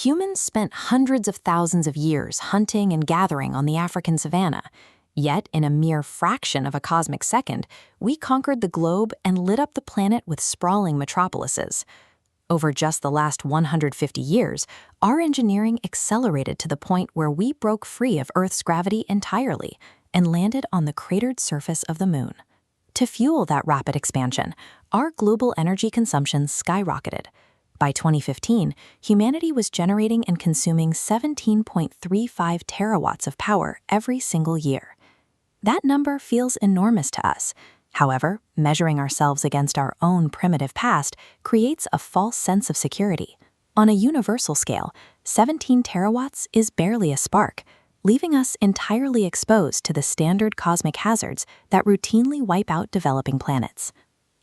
Humans spent hundreds of thousands of years hunting and gathering on the African savanna. Yet, in a mere fraction of a cosmic second, we conquered the globe and lit up the planet with sprawling metropolises. Over just the last 150 years, our engineering accelerated to the point where we broke free of Earth's gravity entirely and landed on the cratered surface of the moon. To fuel that rapid expansion, our global energy consumption skyrocketed. By 2015, humanity was generating and consuming 17.35 terawatts of power every single year. That number feels enormous to us. However, measuring ourselves against our own primitive past creates a false sense of security. On a universal scale, 17 terawatts is barely a spark, leaving us entirely exposed to the standard cosmic hazards that routinely wipe out developing planets.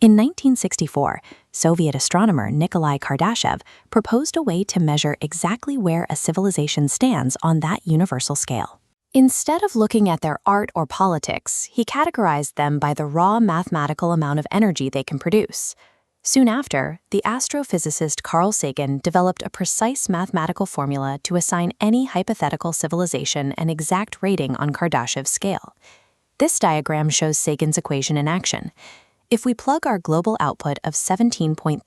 In 1964, Soviet astronomer Nikolai Kardashev proposed a way to measure exactly where a civilization stands on that universal scale. Instead of looking at their art or politics, he categorized them by the raw mathematical amount of energy they can produce. Soon after, the astrophysicist Carl Sagan developed a precise mathematical formula to assign any hypothetical civilization an exact rating on Kardashev Scale. This diagram shows Sagan's equation in action. If we plug our global output of 17.35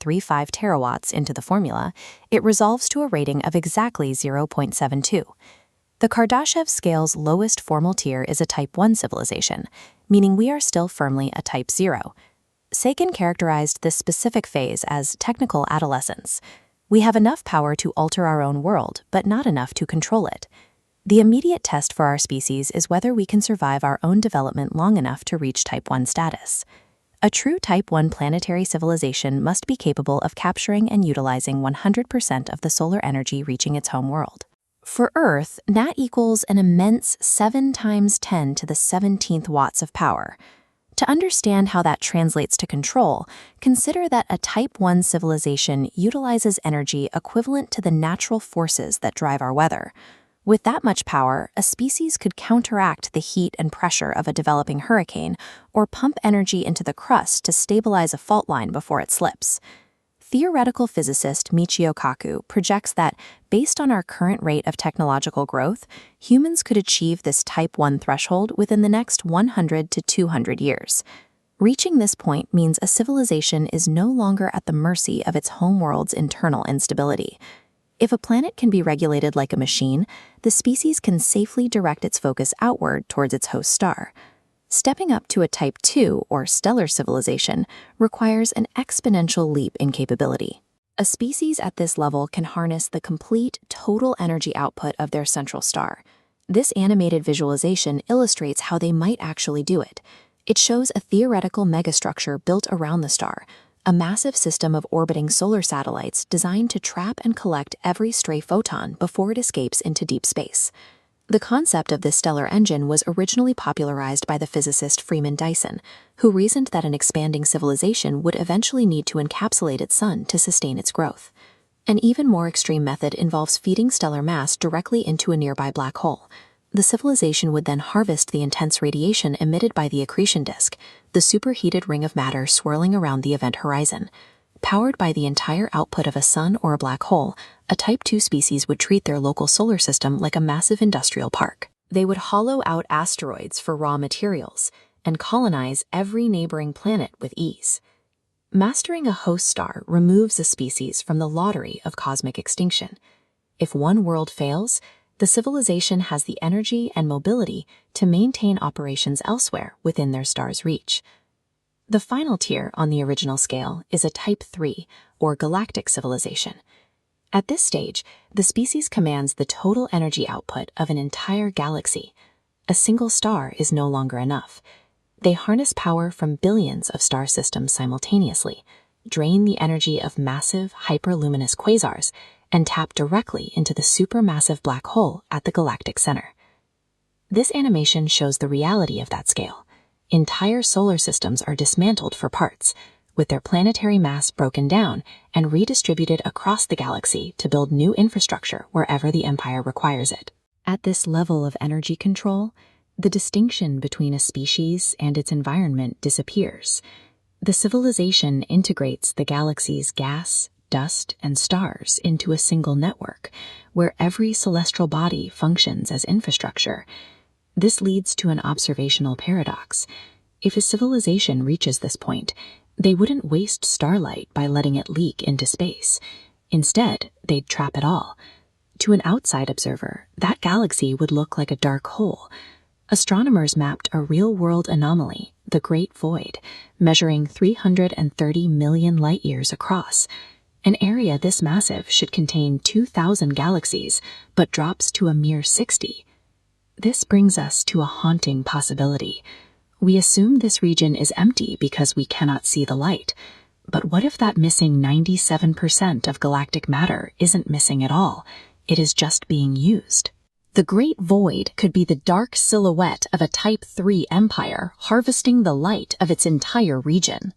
terawatts into the formula, it resolves to a rating of exactly 0.72. The Kardashev scale's lowest formal tier is a Type 1 civilization, meaning we are still firmly a Type 0. Sagan characterized this specific phase as technical adolescence. We have enough power to alter our own world, but not enough to control it. The immediate test for our species is whether we can survive our own development long enough to reach Type 1 status. A true Type 1 planetary civilization must be capable of capturing and utilizing 100% of the solar energy reaching its home world. For Earth, that equals an immense 7 times 10 to the 17th watts of power. To understand how that translates to control, consider that a Type 1 civilization utilizes energy equivalent to the natural forces that drive our weather. With that much power, a species could counteract the heat and pressure of a developing hurricane or pump energy into the crust to stabilize a fault line before it slips. Theoretical physicist Michio Kaku projects that, based on our current rate of technological growth, humans could achieve this Type 1 threshold within the next 100 to 200 years. Reaching this point means a civilization is no longer at the mercy of its homeworld's internal instability. If a planet can be regulated like a machine, the species can safely direct its focus outward towards its host star. Stepping up to a Type 2 or stellar civilization requires an exponential leap in capability. A species at this level can harness the complete, total energy output of their central star. This animated visualization illustrates how they might actually do it. It shows a theoretical megastructure built around the star, a massive system of orbiting solar satellites designed to trap and collect every stray photon before it escapes into deep space. The concept of this stellar engine was originally popularized by the physicist Freeman Dyson, who reasoned that an expanding civilization would eventually need to encapsulate its sun to sustain its growth. An even more extreme method involves feeding stellar mass directly into a nearby black hole. The civilization would then harvest the intense radiation emitted by the accretion disk, the superheated ring of matter swirling around the event horizon. Powered by the entire output of a sun or a black hole, a Type 2 species would treat their local solar system like a massive industrial park. They would hollow out asteroids for raw materials and colonize every neighboring planet with ease. Mastering a host star removes a species from the lottery of cosmic extinction. If one world fails, the civilization has the energy and mobility to maintain operations elsewhere within their star's reach. The final tier on the original scale is a Type 3, or galactic civilization. At this stage, the species commands the total energy output of an entire galaxy. A single star is no longer enough. They harness power from billions of star systems simultaneously, drain the energy of massive, hyperluminous quasars, and tap directly into the supermassive black hole at the galactic center. This animation shows the reality of that scale. Entire solar systems are dismantled for parts, with their planetary mass broken down and redistributed across the galaxy to build new infrastructure wherever the empire requires it. At this level of energy control, the distinction between a species and its environment disappears. The civilization integrates the galaxy's gas, dust, and stars into a single network, where every celestial body functions as infrastructure. This leads to an observational paradox. If a civilization reaches this point, they wouldn't waste starlight by letting it leak into space. Instead, they'd trap it all. To an outside observer, that galaxy would look like a dark hole. Astronomers mapped a real-world anomaly, the Great Void, measuring 330 million light-years across. An area this massive should contain 2,000 galaxies, but drops to a mere 60. This brings us to a haunting possibility. We assume this region is empty because we cannot see the light. But what if that missing 97% of galactic matter isn't missing at all? It is just being used. The Great Void could be the dark silhouette of a Type 3 empire harvesting the light of its entire region.